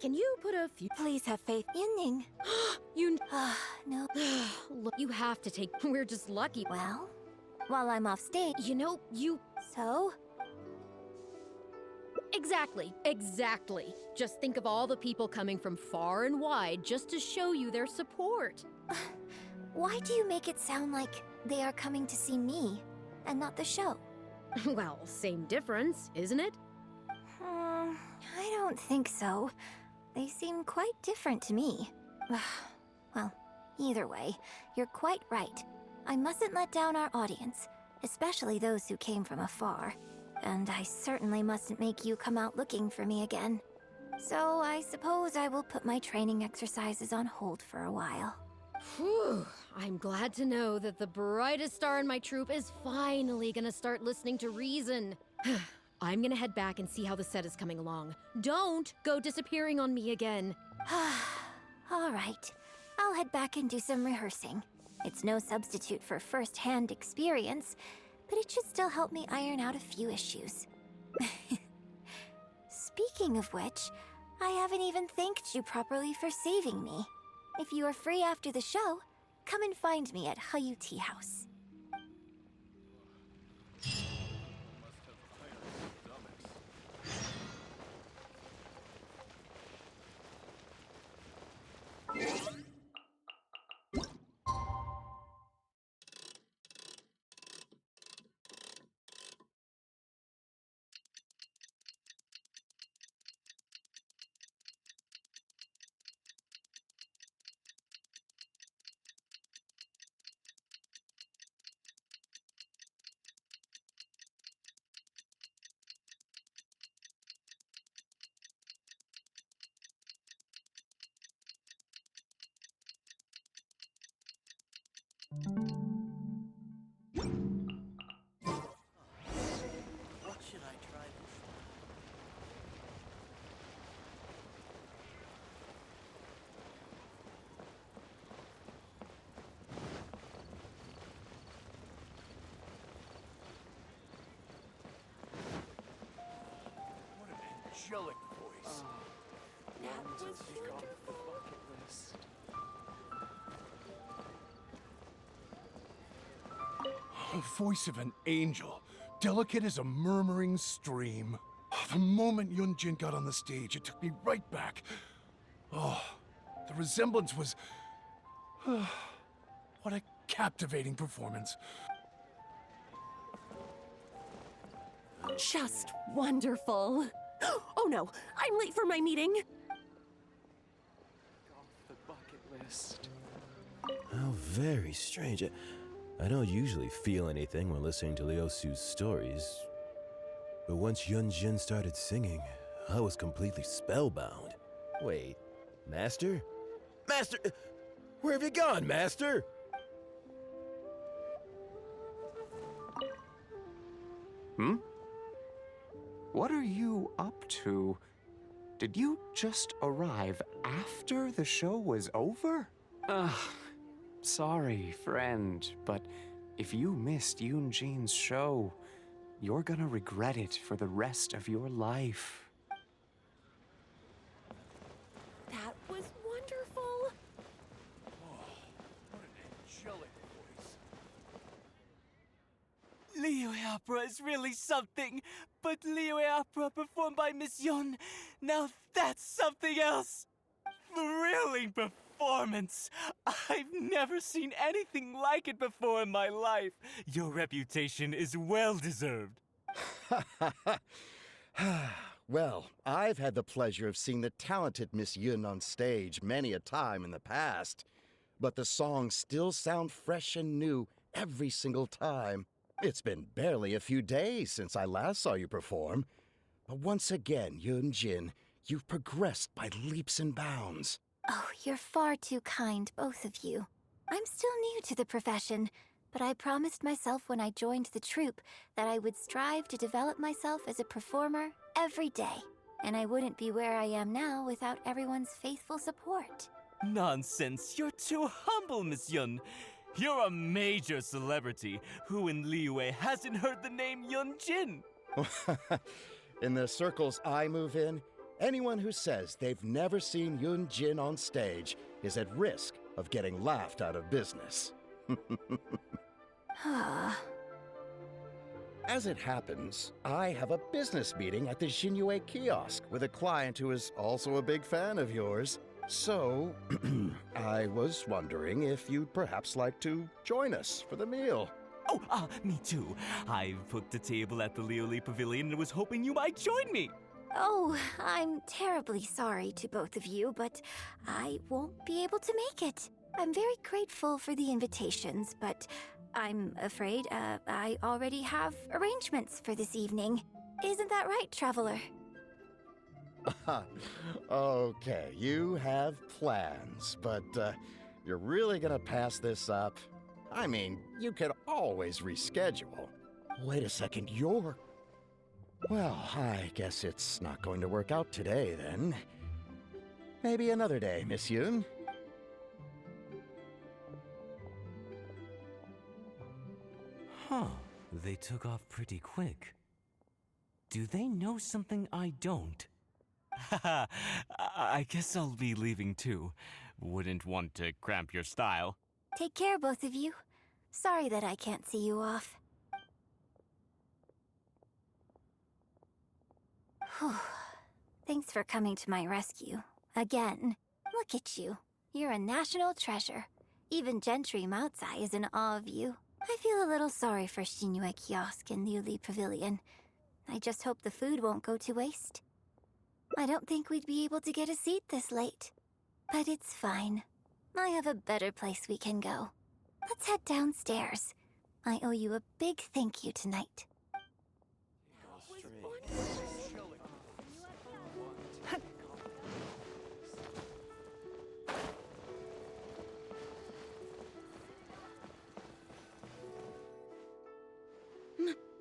Can you put a few... Please have faith. Yunning. No. Look, you have to take... We're just lucky. Well, while I'm off stage... You know, you... So? Exactly. Just think of all the people coming from far and wide just to show you their support. Why do you make it sound like they are coming to see me and not the show? Well, same difference, isn't it? I don't think so. They seem quite different to me. Well, either way, you're quite right. I mustn't let down our audience, especially those who came from afar. And I certainly mustn't make you come out looking for me again. So I suppose I will put my training exercises on hold for a while. Whew. I'm glad to know that the brightest star in my troupe is finally gonna start listening to reason. I'm gonna head back and see how the set is coming along. Don't go disappearing on me again. All right. I'll head back and do some rehearsing. It's no substitute for first-hand experience, but it should still help me iron out a few issues. Speaking of which, I haven't even thanked you properly for saving me. If you are free after the show, come and find me at Hayu Tea House. What should I try this? What an angelic voice. That was The bucket list. Voice of an angel, delicate as a murmuring stream. The moment Yunjin got on the stage, it took me right back. Oh, the resemblance was... what a captivating performance. Just wonderful. Oh no, I'm late for my meeting. Off the bucket list. How very strange. I don't usually feel anything when listening to Liu Su's stories. But once Yunjin started singing, I was completely spellbound. Wait, Master? Master! Where have you gone, Master? What are you up to? Did you just arrive after the show was over? Sorry, friend, but if you missed Yoonjin's show, you're gonna regret it for the rest of your life. That was wonderful. What an angelic voice. Liyue opera is really something, but Liyue opera performed by Miss Yun, now that's something else. Thrilling performance. I've never seen anything like it before in my life. Your reputation is well deserved. Well, I've had the pleasure of seeing the talented Miss Yun on stage many a time in the past, but the songs still sound fresh and new every single time. It's been barely a few days since I last saw you perform, but once again, Yunjin, you've progressed by leaps and bounds. Oh, you're far too kind, both of you. I'm still new to the profession, but I promised myself when I joined the troupe that I would strive to develop myself as a performer every day. And I wouldn't be where I am now without everyone's faithful support. Nonsense, you're too humble, Miss Yun. You're a major celebrity. Who in Liyue hasn't heard the name Yunjin? In the circles I move in, Anyone who says they've never seen Yun Jin on stage is at risk of getting laughed out of business. As it happens, I have a business meeting at the Xinyu kiosk with a client who is also a big fan of yours. So, I was wondering if you'd perhaps like to join us for the meal. Oh, me too. I've booked a table at the Lioli Pavilion and was hoping you might join me. Oh, I'm terribly sorry to both of you, but I won't be able to make it. I'm very grateful for the invitations, but I'm afraid I already have arrangements for this evening. Isn't that right, Traveler? Okay, you have plans, but you're really gonna pass this up? I mean, you could always reschedule. Wait a second, you're... Well, I guess it's not going to work out today, then. Maybe another day, Miss Yoon. Huh. They took off pretty quick. Do they know something I don't? Haha, I guess I'll be leaving too. Wouldn't want to cramp your style. Take care, both of you. Sorry that I can't see you off. Whew. Thanks for coming to my rescue. Again. Look at you. You're a national treasure. Even Gentry Maotsai is in awe of you. I feel a little sorry for Xinyu Kiosk and Liuli Pavilion. I just hope the food won't go to waste. I don't think we'd be able to get a seat this late. But it's fine. I have a better place we can go. Let's head downstairs. I owe you a big thank you tonight.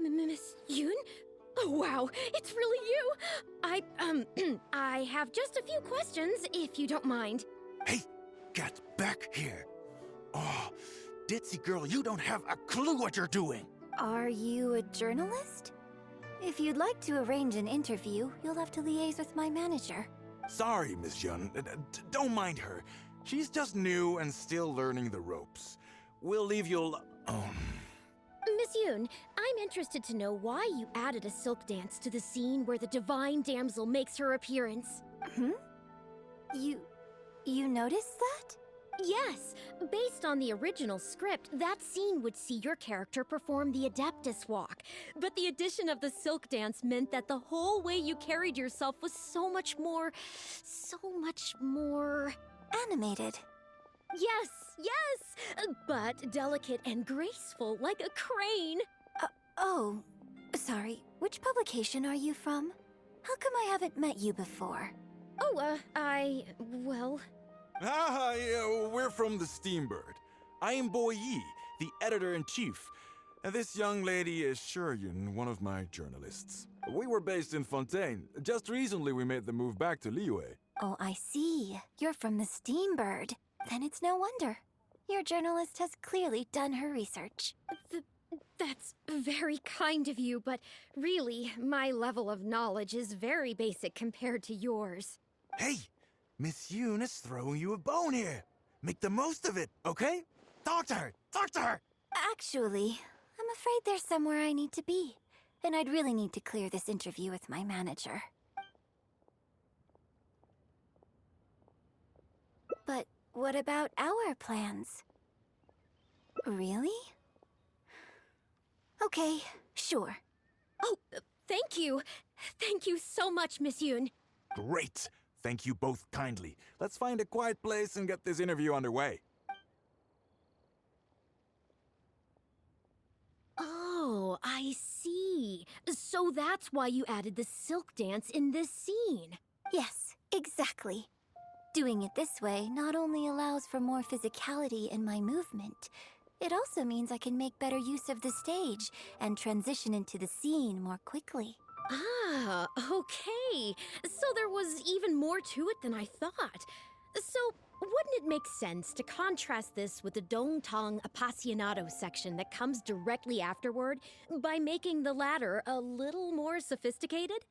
Miss Yoon? Oh, wow, it's really you! I have just a few questions, if you don't mind. Hey, get back here. Oh, ditzy girl, you don't have a clue what you're doing. Are you a journalist? If you'd like to arrange an interview, you'll have to liaise with my manager. Sorry, Miss Yun. Don't mind her. She's just new and still learning the ropes. We'll leave you Miss Yoon, I'm interested to know why you added a silk dance to the scene where the divine damsel makes her appearance. You noticed that? Yes, based on the original script, that scene would see your character perform the Adeptus Walk. But the addition of the silk dance meant that the whole way you carried yourself was so much more... Animated. Yes, but delicate and graceful like a crane. Oh, sorry. Which publication are you from? How come I haven't met you before? Oh, well... yeah, we're from the Steambird. I am Bo Yi, the editor-in-chief. And this young lady is Shuryun, one of my journalists. We were based in Fontaine. Just recently we made the move back to Liyue. Oh, I see. You're from the Steambird. Then it's no wonder. Your journalist has clearly done her research. That's very kind of you, but really, my level of knowledge is very basic compared to yours. Hey, Miss Yoon is throwing you a bone here. Make the most of it, okay? Talk to her! Talk to her! Actually, I'm afraid there's somewhere I need to be. And I'd really need to clear this interview with my manager. But what about our plans? Really? Okay, sure. Oh, thank you. Thank you so much, Miss Yoon. Great! Thank you both kindly. Let's find a quiet place and get this interview underway. Oh, I see. So that's why you added the silk dance in this scene. Yes, exactly. Doing it this way not only allows for more physicality in my movement, it also means I can make better use of the stage and transition into the scene more quickly. Ah, okay. So there was even more to it than I thought. So, wouldn't it make sense to contrast this with the Dongtong Appassionato section that comes directly afterward by making the latter a little more sophisticated?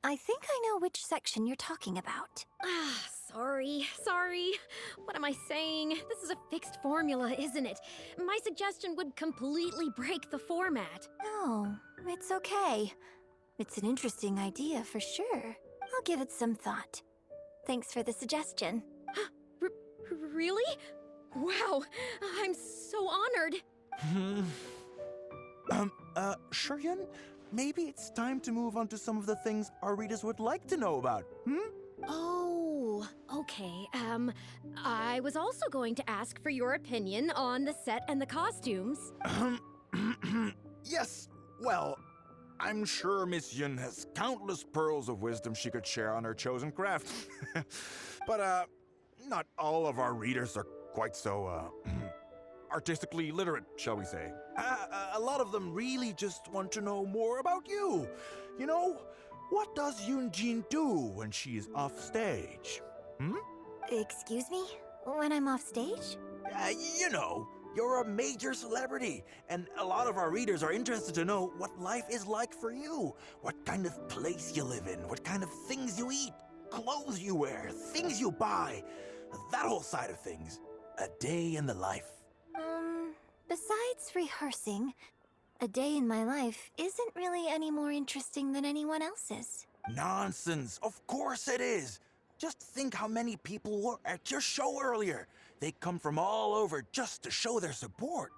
I I think I know which section you're talking about. Ah, sorry. What am I saying? This is a fixed formula, isn't it? My suggestion would completely break the format. No, it's okay. It's an interesting idea for sure. I'll give it some thought. Thanks for the suggestion. Really? Wow, I'm so honored. Shuryun, maybe it's time to move on to some of the things our readers would like to know about, Oh, okay. I was also going to ask for your opinion on the set and the costumes. Yes, well, I'm sure Miss Yun has countless pearls of wisdom she could share on her chosen craft. But, not all of our readers are quite so, artistically literate, shall we say. A lot of them really just want to know more about you. You know, what does Yoonjin do when she is off stage? Excuse me? When I'm off stage? You know, you're a major celebrity, and a lot of our readers are interested to know what life is like for you. What kind of place you live in, what kind of things you eat, clothes you wear, things you buy, that whole side of things. A day in the life. Besides rehearsing, a day in my life isn't really any more interesting than anyone else's. Nonsense, of course it is. Just think how many people were at your show earlier. They come from all over just to show their support.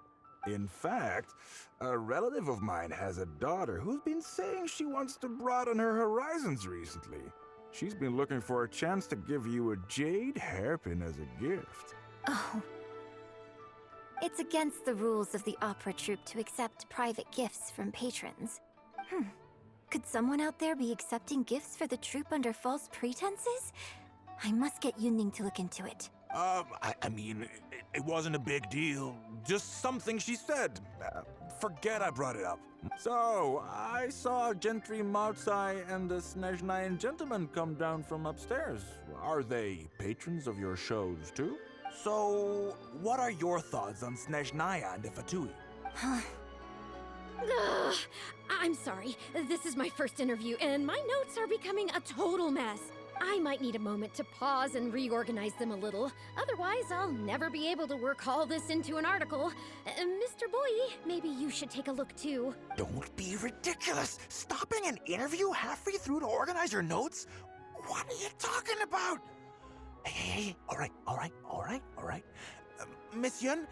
In fact, a relative of mine has a daughter who's been saying she wants to broaden her horizons recently. She's been looking for a chance to give you a jade hairpin as a gift. Oh. It's against the rules of the opera troupe to accept private gifts from patrons. Could someone out there be accepting gifts for the troupe under false pretenses? I must get Yunning to look into it. I mean, it wasn't a big deal. Just something she said. Forget I brought it up. So, I saw Gentry Moutsai and the Snezhnayan gentleman come down from upstairs. Are they patrons of your shows, too? So, what are your thoughts on Snezhnaya and the Fatui? Ugh, I'm sorry. This is my first interview, and my notes are becoming a total mess. I might need a moment to pause and reorganize them a little. Otherwise, I'll never be able to work all this into an article. Mr. Boyi, maybe you should take a look too. Don't be ridiculous! Stopping an interview halfway through to organize your notes? What are you talking about? Hey, all right. Miss Yun,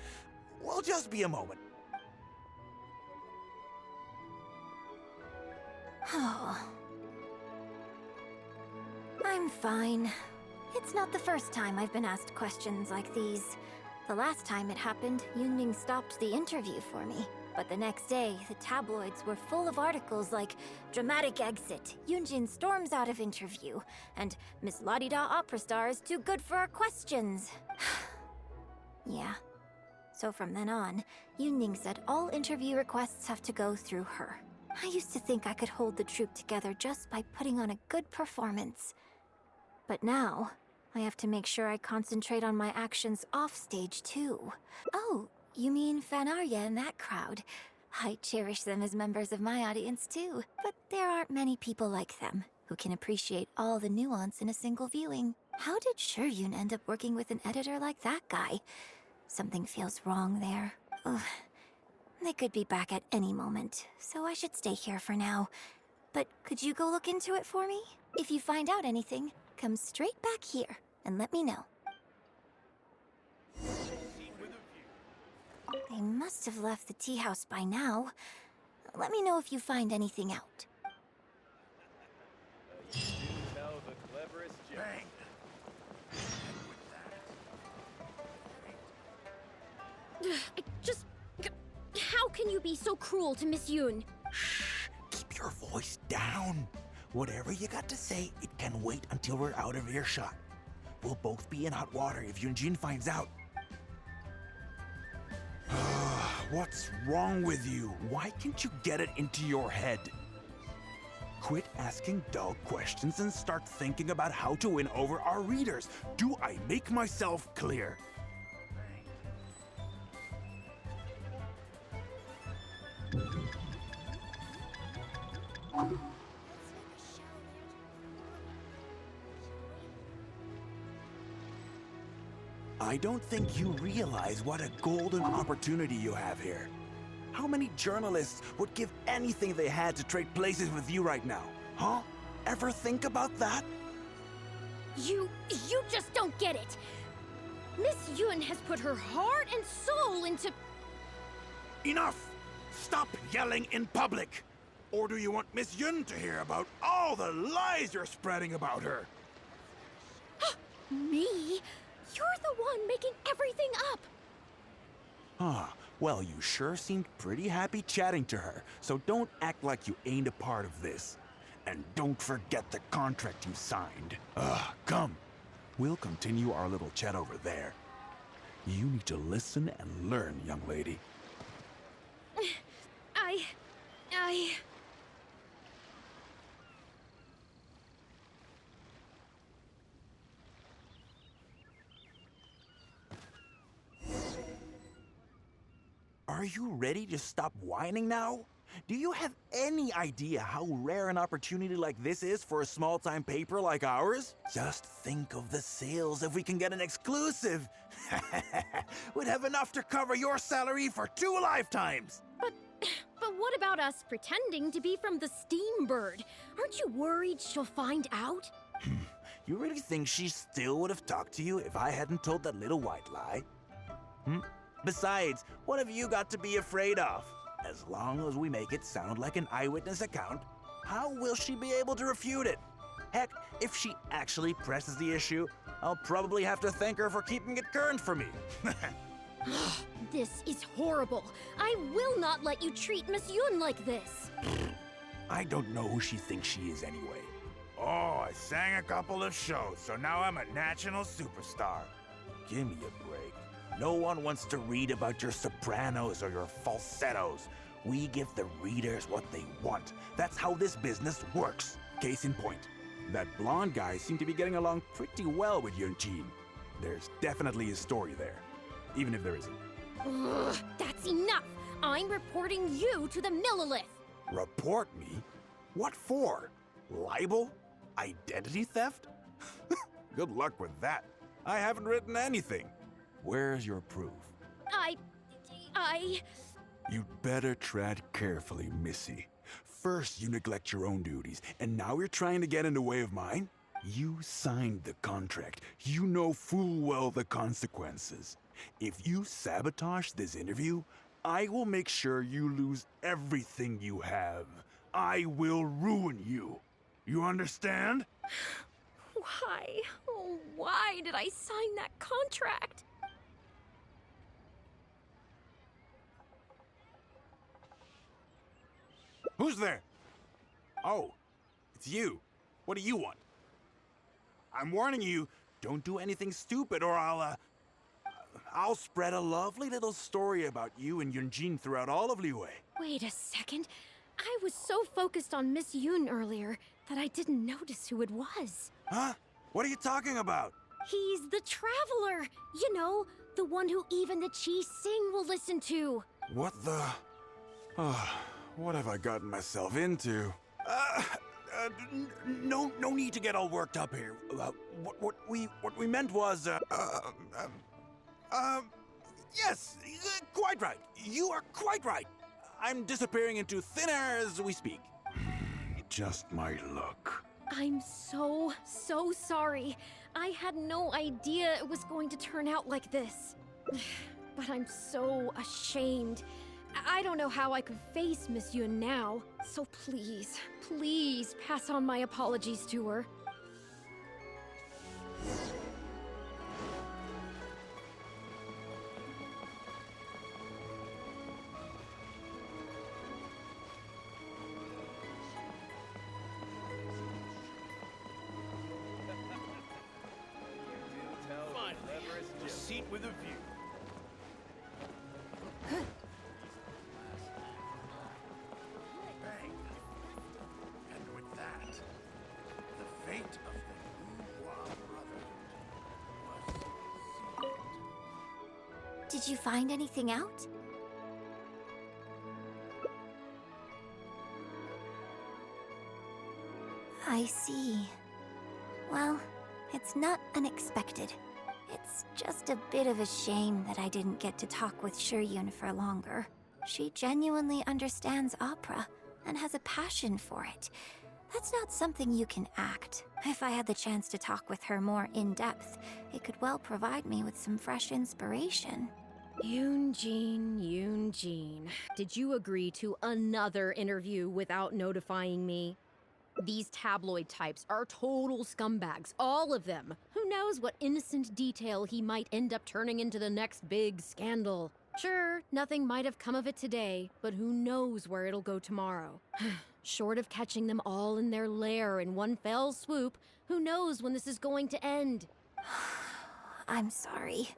we'll just be a moment. Oh. I'm fine. It's not the first time I've been asked questions like these. The last time it happened, Yunning stopped the interview for me. But the next day, the tabloids were full of articles like "Dramatic Exit, Yoonjin storms out of interview," and "Miss La-di-da opera star is too good for our questions." Yeah. So from then on, Yunning said all interview requests have to go through her. I used to think I could hold the troupe together just by putting on a good performance. But now, I have to make sure I concentrate on my actions off stage too. Oh, you mean Fanarya and that crowd? I cherish them as members of my audience too, but there aren't many people like them who can appreciate all the nuance in a single viewing. How did Shuryun end up working with an editor like that guy? Something feels wrong there. Ugh. They could be back at any moment, so I should stay here for now. But could you go look into it for me? If you find out anything, come straight back here and let me know. They must have left the tea house by now. Let me know if you find anything out. How can you be so cruel to Miss Yoon? Shh, keep your voice down. Whatever you got to say, it can wait until we're out of earshot. We'll both be in hot water if Yoonjin finds out. What's wrong with you? Why can't you get it into your head? Quit asking dull questions and start thinking about how to win over our readers. Do I make myself clear? I don't think you realize what a golden opportunity you have here. How many journalists would give anything they had to trade places with you right now? Huh? Ever think about that? You just don't get it. Miss Yun has put her heart and soul into... Enough! Stop yelling in public! Or do you want Miss Yun to hear about all the lies you're spreading about her? Me? You're the one making everything up. Ah, well, you sure seemed pretty happy chatting to her, so don't act like you ain't a part of this. And don't forget the contract you signed. Come. We'll continue our little chat over there. You need to listen and learn, young lady. I... Are you ready to stop whining now? Do you have any idea how rare an opportunity like this is for a small-time paper like ours? Just think of the sales if we can get an exclusive. We'd have enough to cover your salary for 2 lifetimes. But what about us pretending to be from the Steambird? Aren't you worried she'll find out? You really think she still would have talked to you if I hadn't told that little white lie? Besides, what have you got to be afraid of? As long as we make it sound like an eyewitness account, how will she be able to refute it? Heck, if she actually presses the issue, I'll probably have to thank her for keeping it current for me. This is horrible. I will not let you treat Miss Yun like this. I don't know who she thinks she is anyway. Oh, I sang a couple of shows, so now I'm a national superstar. Give me a break. No one wants to read about your sopranos or your falsettos. We give the readers what they want. That's how this business works. Case in point, that blonde guy seemed to be getting along pretty well with Yun-jin. There's definitely a story there, even if there isn't. Ugh, that's enough. I'm reporting you to the Millilith. Report me? What for? Libel? Identity theft? Good luck with that. I haven't written anything. Where's your proof? You'd better tread carefully, Missy. First, you neglect your own duties, and now you're trying to get in the way of mine? You signed the contract. You know full well the consequences. If you sabotage this interview, I will make sure you lose everything you have. I will ruin you. You understand? Why? Oh, why did I sign that contract? Who's there? Oh, it's you. What do you want? I'm warning you, don't do anything stupid or I'll spread a lovely little story about you and Yun-jin throughout all of Liyue. Wait a second. I was so focused on Miss Yun earlier that I didn't notice who it was. Huh? What are you talking about? He's the Traveler. You know, the one who even the Chi Sing will listen to. What the... what have I gotten myself into? No need to get all worked up here. What we meant was, yes, quite right. You are quite right. I'm disappearing into thin air as we speak. Just my luck. I'm so sorry. I had no idea it was going to turn out like this. But I'm so ashamed. I don't know how I could face Miss Yun now. So please pass on my apologies to her. A seat with a view. And with that, the fate of the Wu Brotherhood was sealed. Did you find anything out? I see. Well, it's not unexpected. It's just a bit of a shame that I didn't get to talk with Shiryun for longer. She genuinely understands opera and has a passion for it. That's not something you can act. If I had the chance to talk with her more in depth, it could well provide me with some fresh inspiration. Yoon-jin, did you agree to another interview without notifying me? These tabloid types are total scumbags, all of them. Who knows what innocent detail he might end up turning into the next big scandal? Sure, nothing might have come of it today, but who knows where it'll go tomorrow? Short of catching them all in their lair in one fell swoop, who knows when this is going to end? I'm sorry.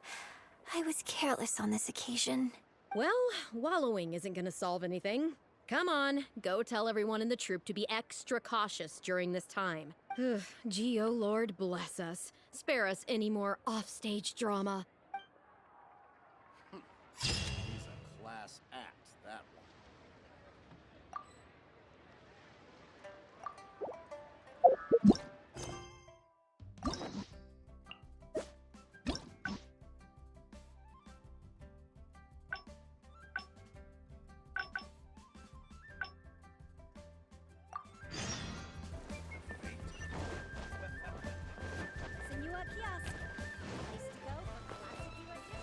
I was careless on this occasion. Well, wallowing isn't gonna solve anything. Come on, go tell everyone in the troupe to be extra cautious during this time. Gee, oh Lord, bless us. Spare us any more offstage drama. He's a class act, that one. Senor Kiosk. Place to go for classic renditions.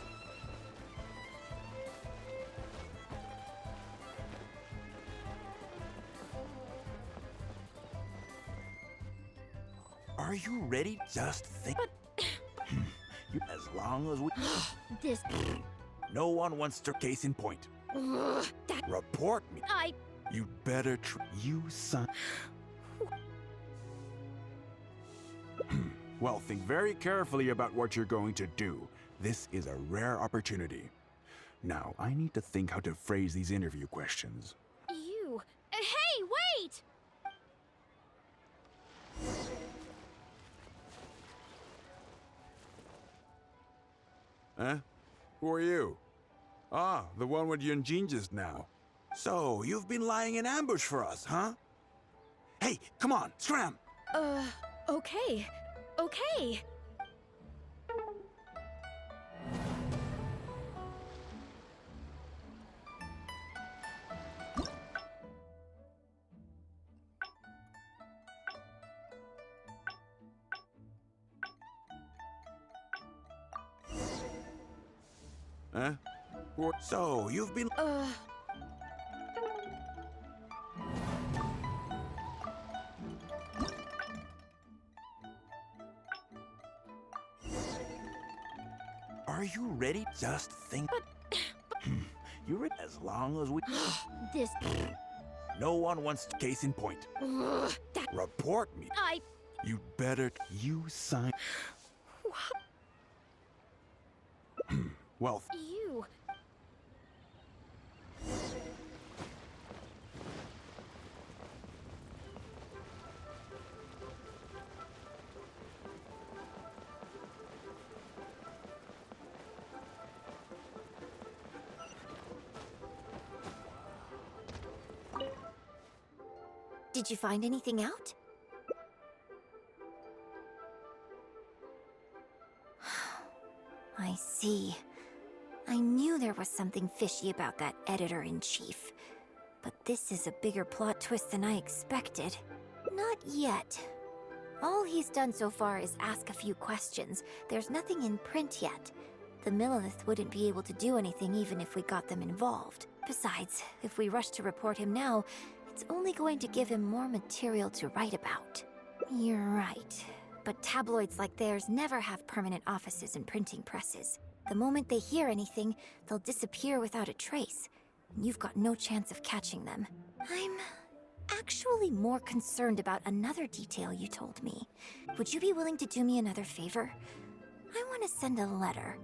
Are you ready? Just think. As long as we. This. No one wants to. Case in point. That. Report me. You better you son. Well, think very carefully about what you're going to do. This is a rare opportunity. Now, I need to think how to phrase these interview questions. You. Hey, wait! Huh? Who are you? Ah, the one with Yunjin just now. So, you've been lying in ambush for us, huh? Hey, come on, scram! Okay. Okay. Huh? So, you've been. Are you ready? Just think. You ready? As long as we. This. No one wants to. Case in point. That. Report me. You better. You sign. Well. You. Did you find anything out? I see. I knew there was something fishy about that editor-in-chief. But this is a bigger plot twist than I expected. Not yet. All he's done so far is ask a few questions. There's nothing in print yet. The Millilith wouldn't be able to do anything even if we got them involved. Besides, if we rush to report him now, it's only going to give him more material to write about. You're right. But tabloids like theirs never have permanent offices and printing presses. The moment they hear anything, they'll disappear without a trace. And you've got no chance of catching them. I'm actually more concerned about another detail you told me. Would you be willing to do me another favor? I want to send a letter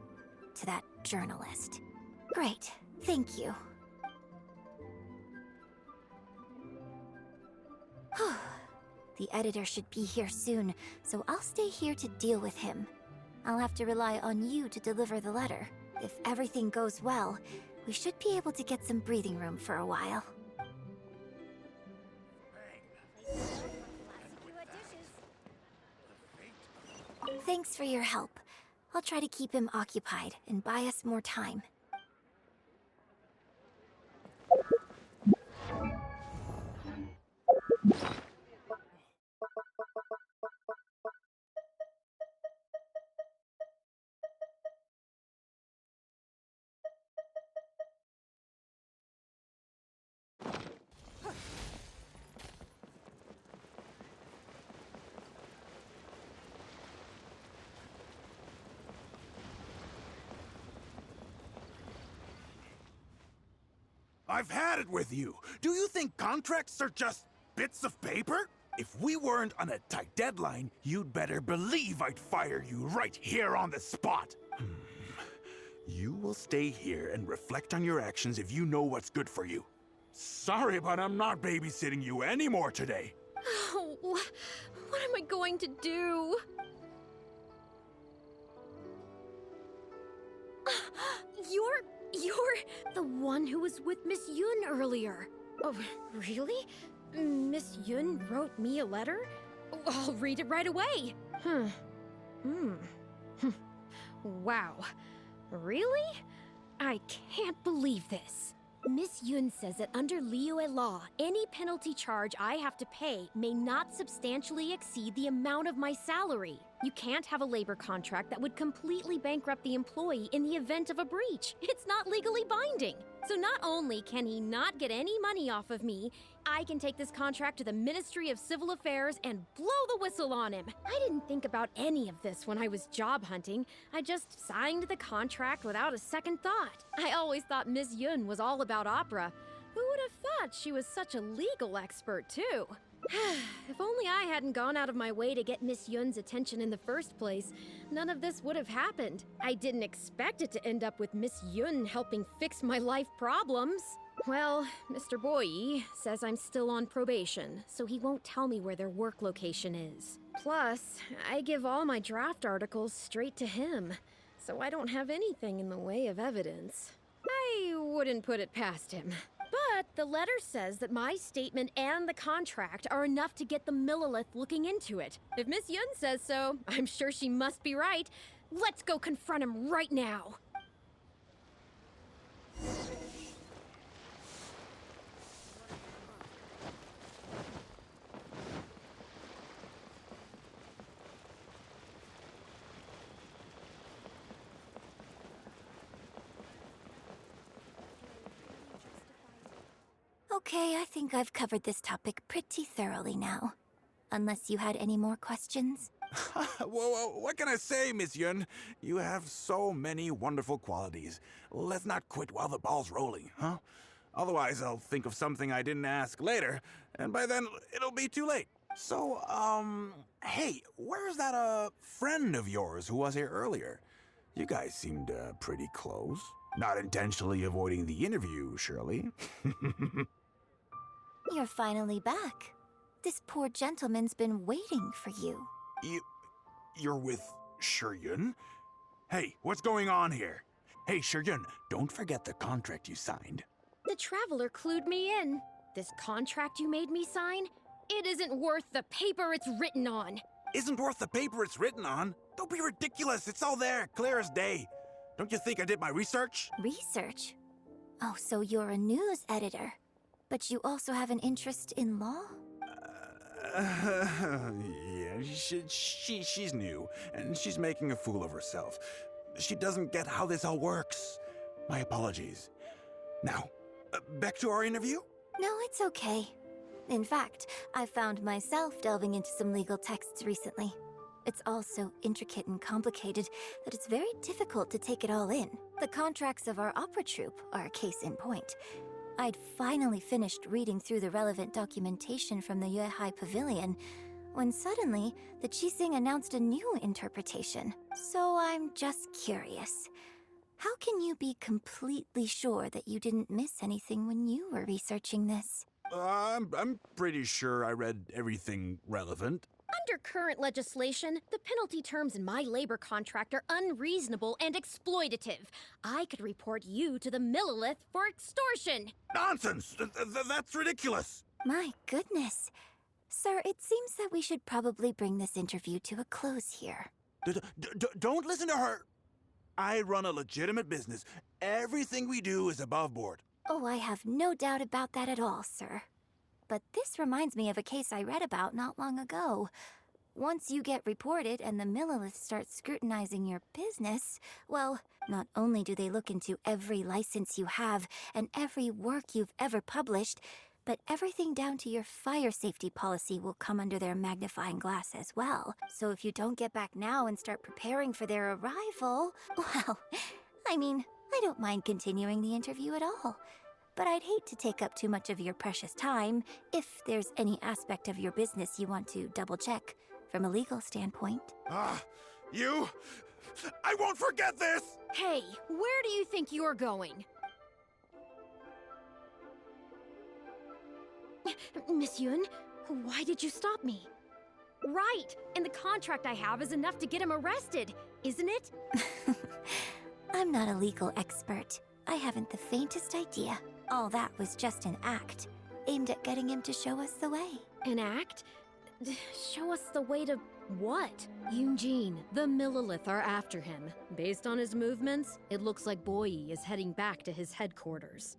to that journalist. Great, thank you. The editor should be here soon, so I'll stay here to deal with him. I'll have to rely on you to deliver the letter. If everything goes well, we should be able to get some breathing room for a while. Thanks for your help. I'll try to keep him occupied and buy us more time. I've had it with you. Do you think contracts are just bits of paper? If we weren't on a tight deadline, you'd better believe I'd fire you right here on the spot. You will stay here and reflect on your actions if you know what's good for you. Sorry, but I'm not babysitting you anymore today. Oh, what am I going to do? You're the one who was with Miss Yun earlier. Oh, really? Miss Yun wrote me a letter? I'll read it right away. Wow. Really? I can't believe this. Miss Yun says that under Liyue law, any penalty charge I have to pay may not substantially exceed the amount of my salary. You can't have a labor contract that would completely bankrupt the employee in the event of a breach. It's not legally binding. So not only can he not get any money off of me, I can take this contract to the Ministry of Civil Affairs and blow the whistle on him. I didn't think about any of this when I was job hunting. I just signed the contract without a second thought. I always thought Miss Yun was all about opera. Who would have thought she was such a legal expert, too? If only I hadn't gone out of my way to get Miss Yun's attention in the first place, none of this would have happened. I didn't expect it to end up with Miss Yun helping fix my life problems. Well, Mr. Boyi says I'm still on probation, so he won't tell me where their work location is. Plus, I give all my draft articles straight to him, so I don't have anything in the way of evidence. I wouldn't put it past him. But the letter says that my statement and the contract are enough to get the Millilith looking into it. If Miss Yun says so, I'm sure she must be right. Let's go confront him right now. Okay, I think I've covered this topic pretty thoroughly now. Unless you had any more questions? Well, what can I say, Miss Yun? You have so many wonderful qualities. Let's not quit while the ball's rolling, huh? Otherwise, I'll think of something I didn't ask later, and by then, it'll be too late. So, hey, where's that, friend of yours who was here earlier? You guys seemed, pretty close. Not intentionally avoiding the interview, surely? You're finally back. This poor gentleman's been waiting for you. You're with Shiryun? Hey, what's going on here? Hey, Shiryun, don't forget the contract you signed. The Traveler clued me in. This contract you made me sign? It isn't worth the paper it's written on. Isn't worth the paper it's written on? Don't be ridiculous. It's all there, clear as day. Don't you think I did my research? Research? Oh, so you're a news editor. But you also have an interest in law? Yeah, she's new, and she's making a fool of herself. She doesn't get how this all works. My apologies. Now, back to our interview? No, it's okay. In fact, I found myself delving into some legal texts recently. It's all so intricate and complicated that it's very difficult to take it all in. The contracts of our opera troupe are a case in point. I'd finally finished reading through the relevant documentation from the Yuehai Pavilion when suddenly the Qixing announced a new interpretation. So I'm just curious. How can you be completely sure that you didn't miss anything when you were researching this? I'm pretty sure I read everything relevant. Under current legislation, the penalty terms in my labor contract are unreasonable and exploitative. I could report you to the Millilith for extortion. Nonsense! That's ridiculous! My goodness. Sir, it seems that we should probably bring this interview to a close here. Don't listen to her. I run a legitimate business. Everything we do is above board. Oh, I have no doubt about that at all, sir. But this reminds me of a case I read about not long ago. Once you get reported and the Millilith starts scrutinizing your business, well, not only do they look into every license you have and every work you've ever published, but everything down to your fire safety policy will come under their magnifying glass as well. So if you don't get back now and start preparing for their arrival, well, I mean, I don't mind continuing the interview at all. But I'd hate to take up too much of your precious time if there's any aspect of your business you want to double-check from a legal standpoint. You? I won't forget this! Hey, where do you think you're going? Miss Yun, why did you stop me? Right, and the contract I have is enough to get him arrested, isn't it? I'm not a legal expert. I haven't the faintest idea. All that was just an act, aimed at getting him to show us the way. An act? Show us the way to what? Yoonjin, the Millilith are after him. Based on his movements, it looks like Boyi is heading back to his headquarters.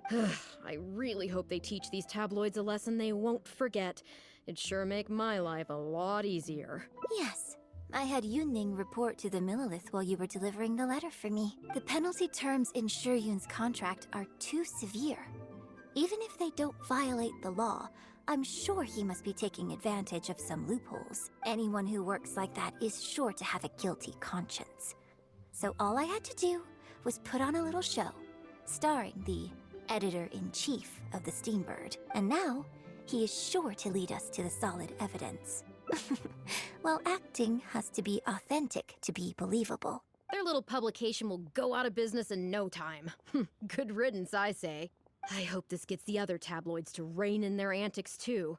I really hope they teach these tabloids a lesson they won't forget. It'd sure make my life a lot easier. Yes. I had Yunning report to the Millilith while you were delivering the letter for me. The penalty terms in Shuryun's contract are too severe. Even if they don't violate the law, I'm sure he must be taking advantage of some loopholes. Anyone who works like that is sure to have a guilty conscience. So all I had to do was put on a little show, starring the editor-in-chief of the Steambird. And now, he is sure to lead us to the solid evidence. Well, acting has to be authentic to be believable. Their little publication will go out of business in no time. Good riddance, I say. I hope this gets the other tabloids to rein in their antics too.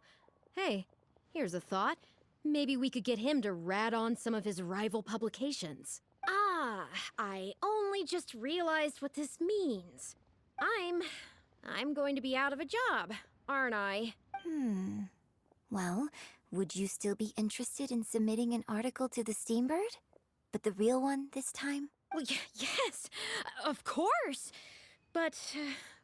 Hey, here's a thought. Maybe we could get him to rat on some of his rival publications. Ah, I only just realized what this means. I'm going to be out of a job, aren't I? Well, would you still be interested in submitting an article to the Steambird? But the real one this time? Well, yes, of course. But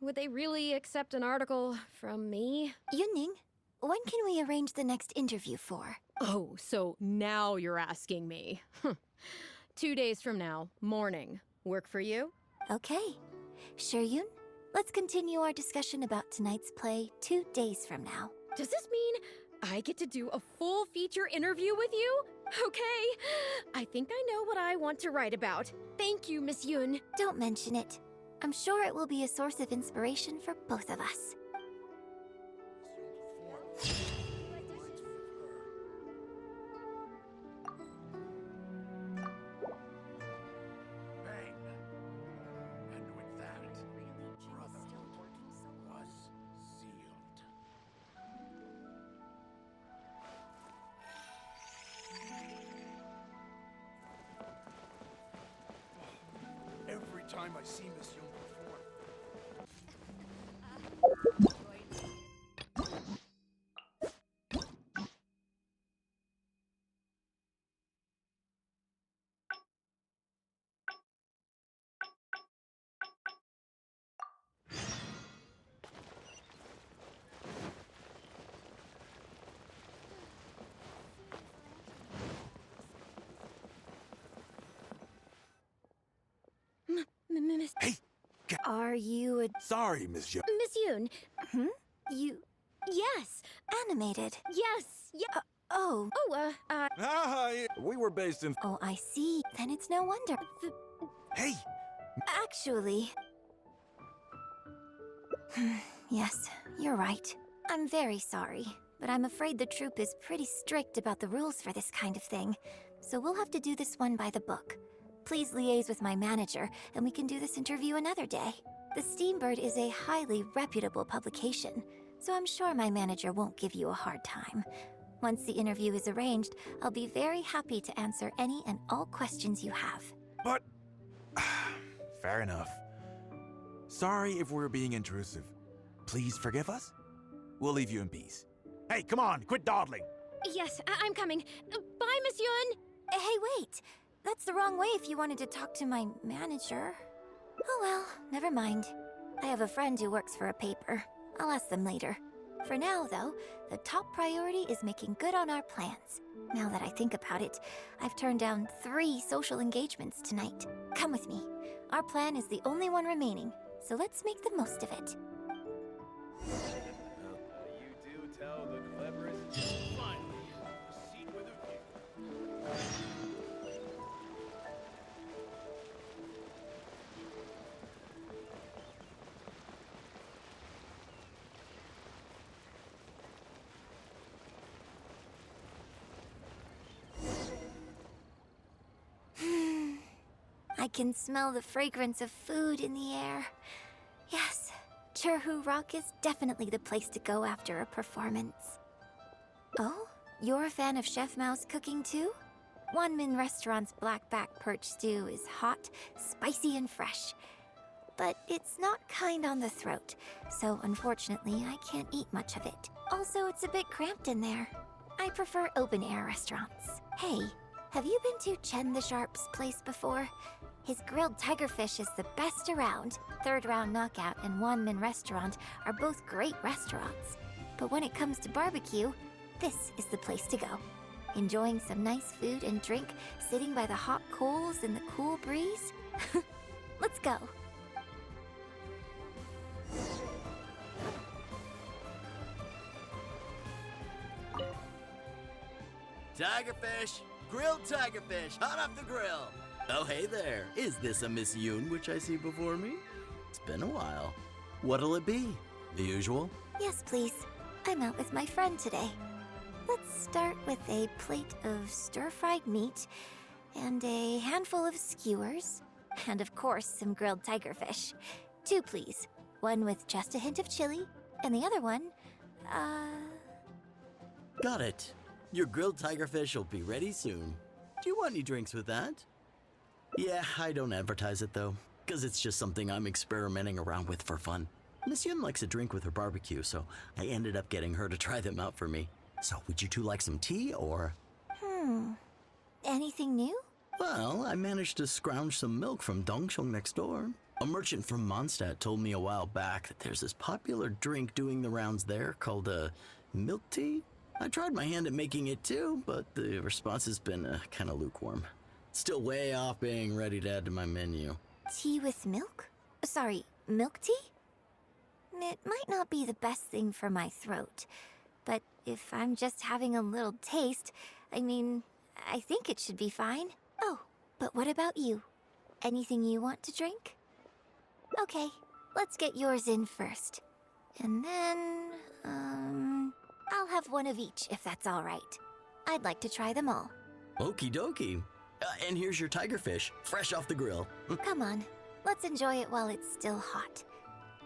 would they really accept an article from me? Yunning, when can we arrange the next interview for? Oh, so now you're asking me. 2 days from now, morning. Work for you? Okay. Shuryun, let's continue our discussion about tonight's play 2 days from now. Does this mean I get to do a full feature interview with you? Okay. I think I know what I want to write about. Thank you, Miss Yun. Don't mention it. I'm sure it will be a source of inspiration for both of us. Bang! And with that, brother was sealed. Every time I see Miss Young perform, Miss... Hey! Are you a... Sorry, Miss Young. Miss Yoon. you... Yes. animated? Yes. Yeah. Oh. We were based in... Oh, I see. Then it's no wonder. Hey! Actually... Yes, you're right. I'm very sorry, but I'm afraid the troupe is pretty strict about the rules for this kind of thing, so we'll have to do this one by the book. Please liaise with my manager, and we can do this interview another day. The Steambird is a highly reputable publication, so I'm sure my manager won't give you a hard time. Once the interview is arranged, I'll be very happy to answer any and all questions you have. But... Fair enough. Sorry if we're being intrusive. Please forgive us. We'll leave you in peace. Hey, come on, quit dawdling. Yes, I'm coming. Bye, Miss Yun. Hey, wait! That's the wrong way if you wanted to talk to my manager. Oh well, never mind. I have a friend who works for a paper. I'll ask them later. For now, though, the top priority is making good on our plans. Now that I think about it, I've turned down 3 social engagements tonight. Come with me. Our plan is the only one remaining, so let's make the most of it. You do tell the cleverest. Finally, a seat with a view. I can smell the fragrance of food in the air. Yes, Churhu Rock is definitely the place to go after a performance. Oh, you're a fan of Chef Mao's cooking too? Wanmin Restaurant's blackback perch stew is hot, spicy, and fresh. But it's not kind on the throat, so unfortunately I can't eat much of it. Also, it's a bit cramped in there. I prefer open-air restaurants. Hey, have you been to Chen the Sharp's place before? His grilled tigerfish is the best around. Third Round Knockout and Wanmin Restaurant are both great restaurants. But when it comes to barbecue, this is the place to go. Enjoying some nice food and drink, sitting by the hot coals in the cool breeze? Let's go. Tigerfish! Grilled tigerfish, hot off the grill! Oh, hey there. Is this a Miss Yoon which I see before me? It's been a while. What'll it be? The usual? Yes, please. I'm out with my friend today. Let's start with a plate of stir-fried meat and a handful of skewers. And of course, some grilled tigerfish. 2, please. One with just a hint of chili, and the other one, Got it. Your grilled tigerfish will be ready soon. Do you want any drinks with that? Yeah, I don't advertise it though, because it's just something I'm experimenting around with for fun. Miss Yun likes a drink with her barbecue, so I ended up getting her to try them out for me. So would you two like some tea, or? Anything new? Well, I managed to scrounge some milk from Dongsheng next door. A merchant from Mondstadt told me a while back that there's this popular drink doing the rounds there called milk tea. I tried my hand at making it too, but the response has been kind of lukewarm. Still way off being ready to add to my menu. Tea with milk? Sorry, milk tea? It might not be the best thing for my throat, but if I'm just having a little taste, I think it should be fine. Oh, but what about you? Anything you want to drink? Okay, let's get yours in first. And then, I'll have one of each if that's all right. I'd like to try them all. Okie dokie. And here's your tigerfish, fresh off the grill. Come on, let's enjoy it while it's still hot.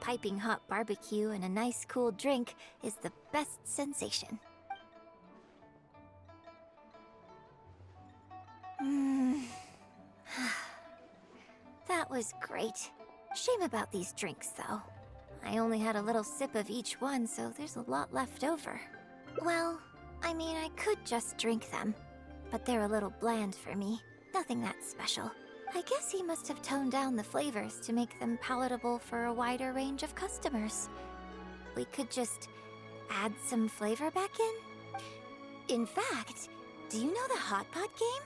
Piping hot barbecue and a nice cool drink is the best sensation. That was great. Shame about these drinks, though. I only had a little sip of each one, so there's a lot left over. Well, I could just drink them, but they're a little bland for me. Nothing that special. I guess he must have toned down the flavors to make them palatable for a wider range of customers. We could just add some flavor back in? In fact, do you know the Hot Pot game?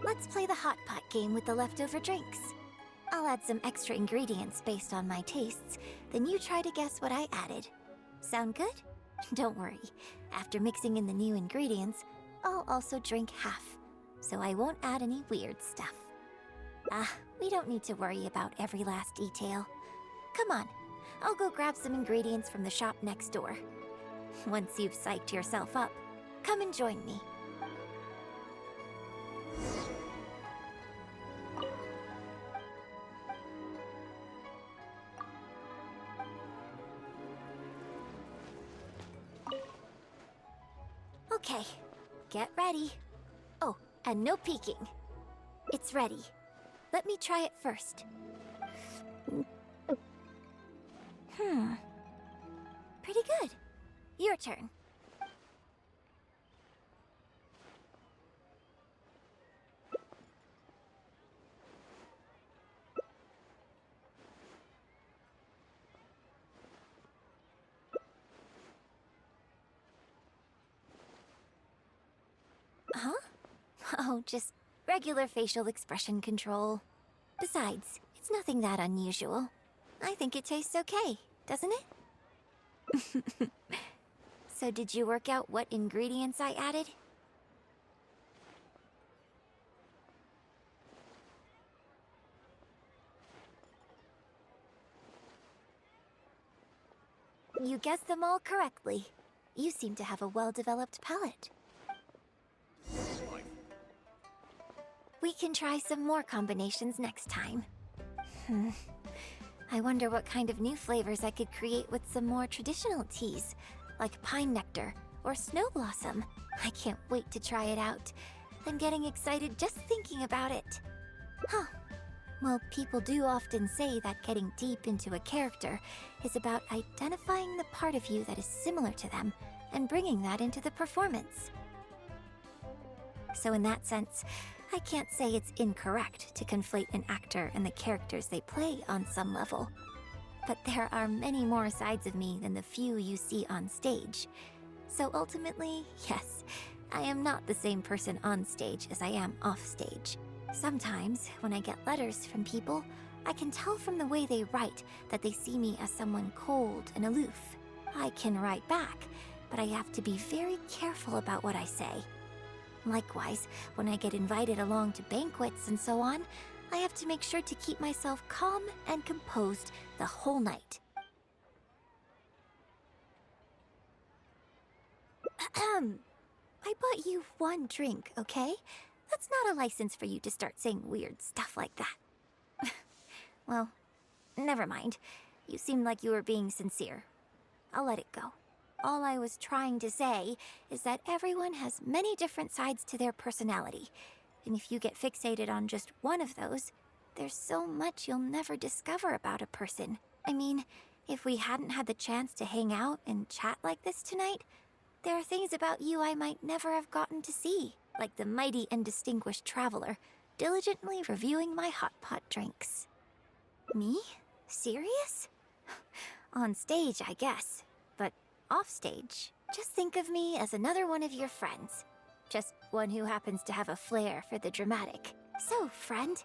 Let's play the Hot Pot game with the leftover drinks. I'll add some extra ingredients based on my tastes, then you try to guess what I added. Sound good? Don't worry. After mixing in the new ingredients, I'll also drink half, so I won't add any weird stuff. We don't need to worry about every last detail. Come on, I'll go grab some ingredients from the shop next door. Once you've psyched yourself up, come and join me. Okay, get ready. Oh, and no peeking. It's ready. Let me try it first. Pretty good. Your turn. Oh, just regular facial expression control. Besides, it's nothing that unusual. I think it tastes okay, doesn't it? So did you work out what ingredients I added? You guessed them all correctly. You seem to have a well-developed palate. We can try some more combinations next time. I wonder what kind of new flavors I could create with some more traditional teas, like pine nectar or snow blossom. I can't wait to try it out. I'm getting excited just thinking about it. Huh. Well, people do often say that getting deep into a character is about identifying the part of you that is similar to them and bringing that into the performance. So in that sense, I can't say it's incorrect to conflate an actor and the characters they play on some level. But there are many more sides of me than the few you see on stage. So ultimately, yes, I am not the same person on stage as I am off stage. Sometimes, when I get letters from people, I can tell from the way they write that they see me as someone cold and aloof. I can write back, but I have to be very careful about what I say. Likewise, when I get invited along to banquets and so on, I have to make sure to keep myself calm and composed the whole night. I bought you one drink, okay? That's not a license for you to start saying weird stuff like that. Well, never mind. You seemed like you were being sincere. I'll let it go. All I was trying to say is that everyone has many different sides to their personality. And if you get fixated on just one of those, there's so much you'll never discover about a person. I mean, if we hadn't had the chance to hang out and chat like this tonight, there are things about you I might never have gotten to see, like the mighty and distinguished traveler, diligently reviewing my hot pot drinks. Me? Serious? On stage, I guess. But off stage, just think of me as another one of your friends. Just one who happens to have a flair for the dramatic. So, friend,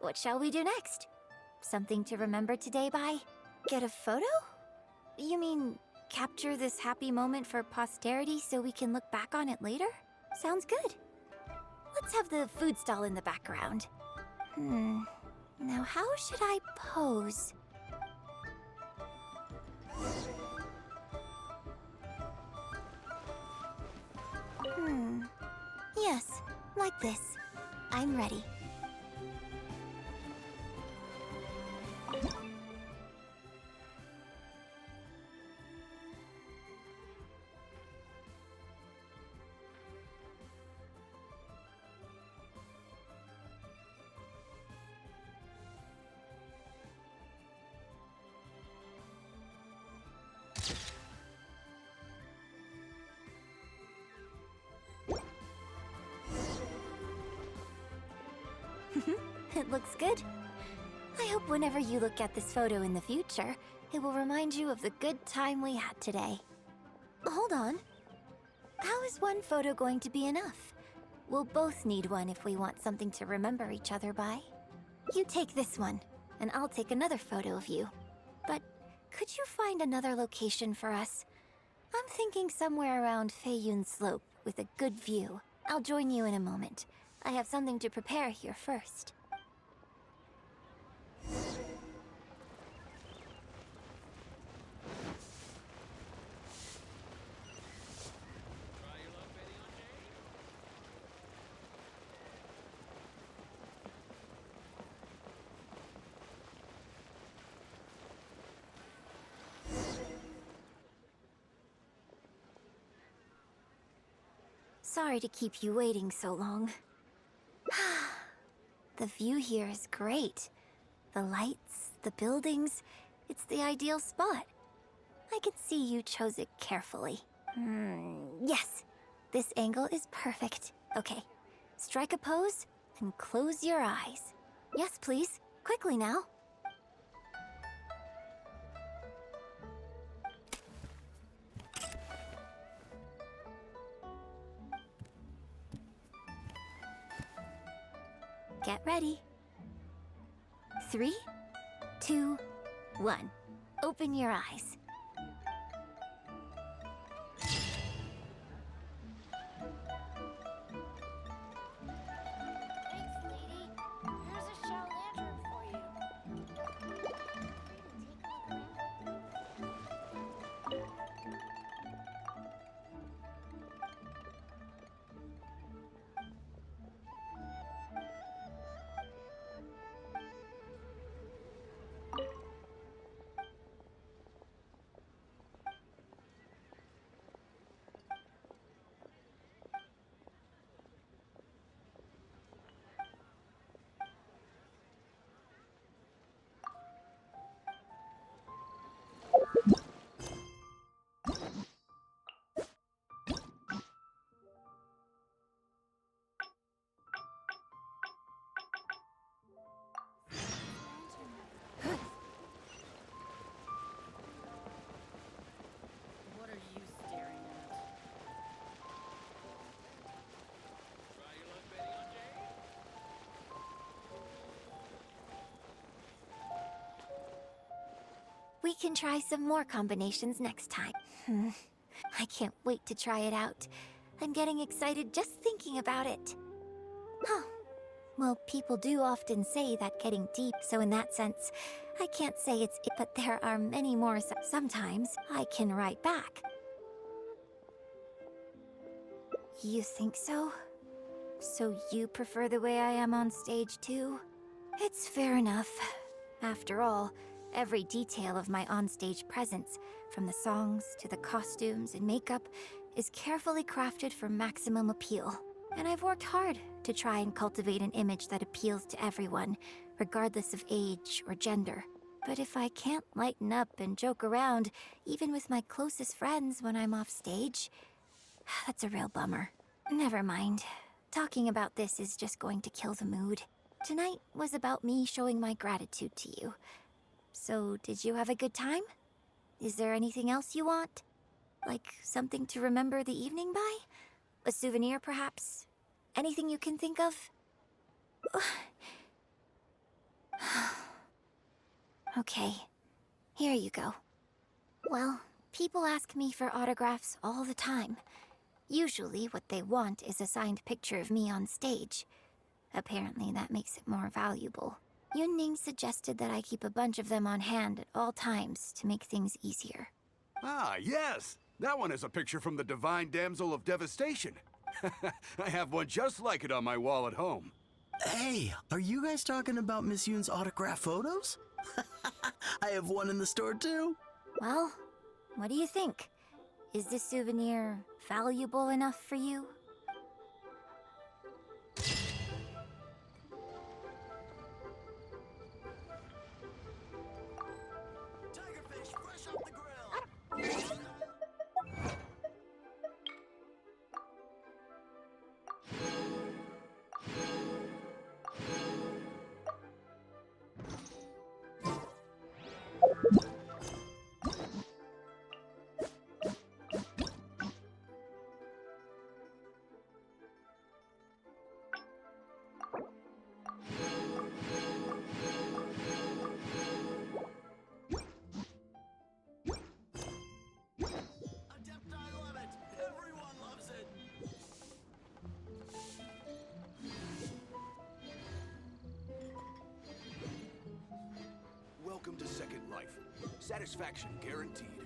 what shall we do next? Something to remember today by? Get a photo? You mean capture this happy moment for posterity so we can look back on it later? Sounds good. Let's have the food stall in the background. Now how should I pose? Yes, like this. I'm ready. It looks good. I hope whenever you look at this photo in the future, it will remind you of the good time we had today. Hold on. How is one photo going to be enough? We'll both need one if we want something to remember each other by. You take this one, and I'll take another photo of you. But could you find another location for us? I'm thinking somewhere around Feiyun Slope with a good view. I'll join you in a moment. I have something to prepare here first. Sorry to keep you waiting so long. The view here is great. The lights, the buildings, it's the ideal spot. I can see you chose it carefully. Yes, this angle is perfect. Okay, strike a pose and close your eyes. Yes, please, quickly now. Get ready. 3, 2, 1. Open your eyes. What are you staring at? Try your luck betting on Jane? We can try some more combinations next time. I can't wait to try it out. I'm getting excited just thinking about it. Huh. Well, people do often say that getting deep, so in that sense, I can't say it's it, but there are many more. Sometimes I can write back. You think so? So you prefer the way I am on stage too? It's fair enough. After all, every detail of my onstage presence, from the songs to the costumes and makeup, is carefully crafted for maximum appeal. And I've worked hard to try and cultivate an image that appeals to everyone, regardless of age or gender. But if I can't lighten up and joke around, even with my closest friends when I'm off stage, that's a real bummer. Never mind. Talking about this is just going to kill the mood. Tonight was about me showing my gratitude to you. So, did you have a good time? Is there anything else you want? Like something to remember the evening by? A souvenir, perhaps? Anything you can think of? Okay, here you go. Well, people ask me for autographs all the time. Usually what they want is a signed picture of me on stage. Apparently that makes it more valuable. Yunning suggested that I keep a bunch of them on hand at all times to make things easier. Ah, yes! That one is a picture from the Divine Damsel of Devastation. I have one just like it on my wall at home. Hey, are you guys talking about Miss Yoon's autograph photos? I have one in the store too. Well, what do you think? Is this souvenir valuable enough for you? Tigerfish fresh off the grill. Adept, I love it. Everyone loves it. Welcome to Second Life. Satisfaction guaranteed.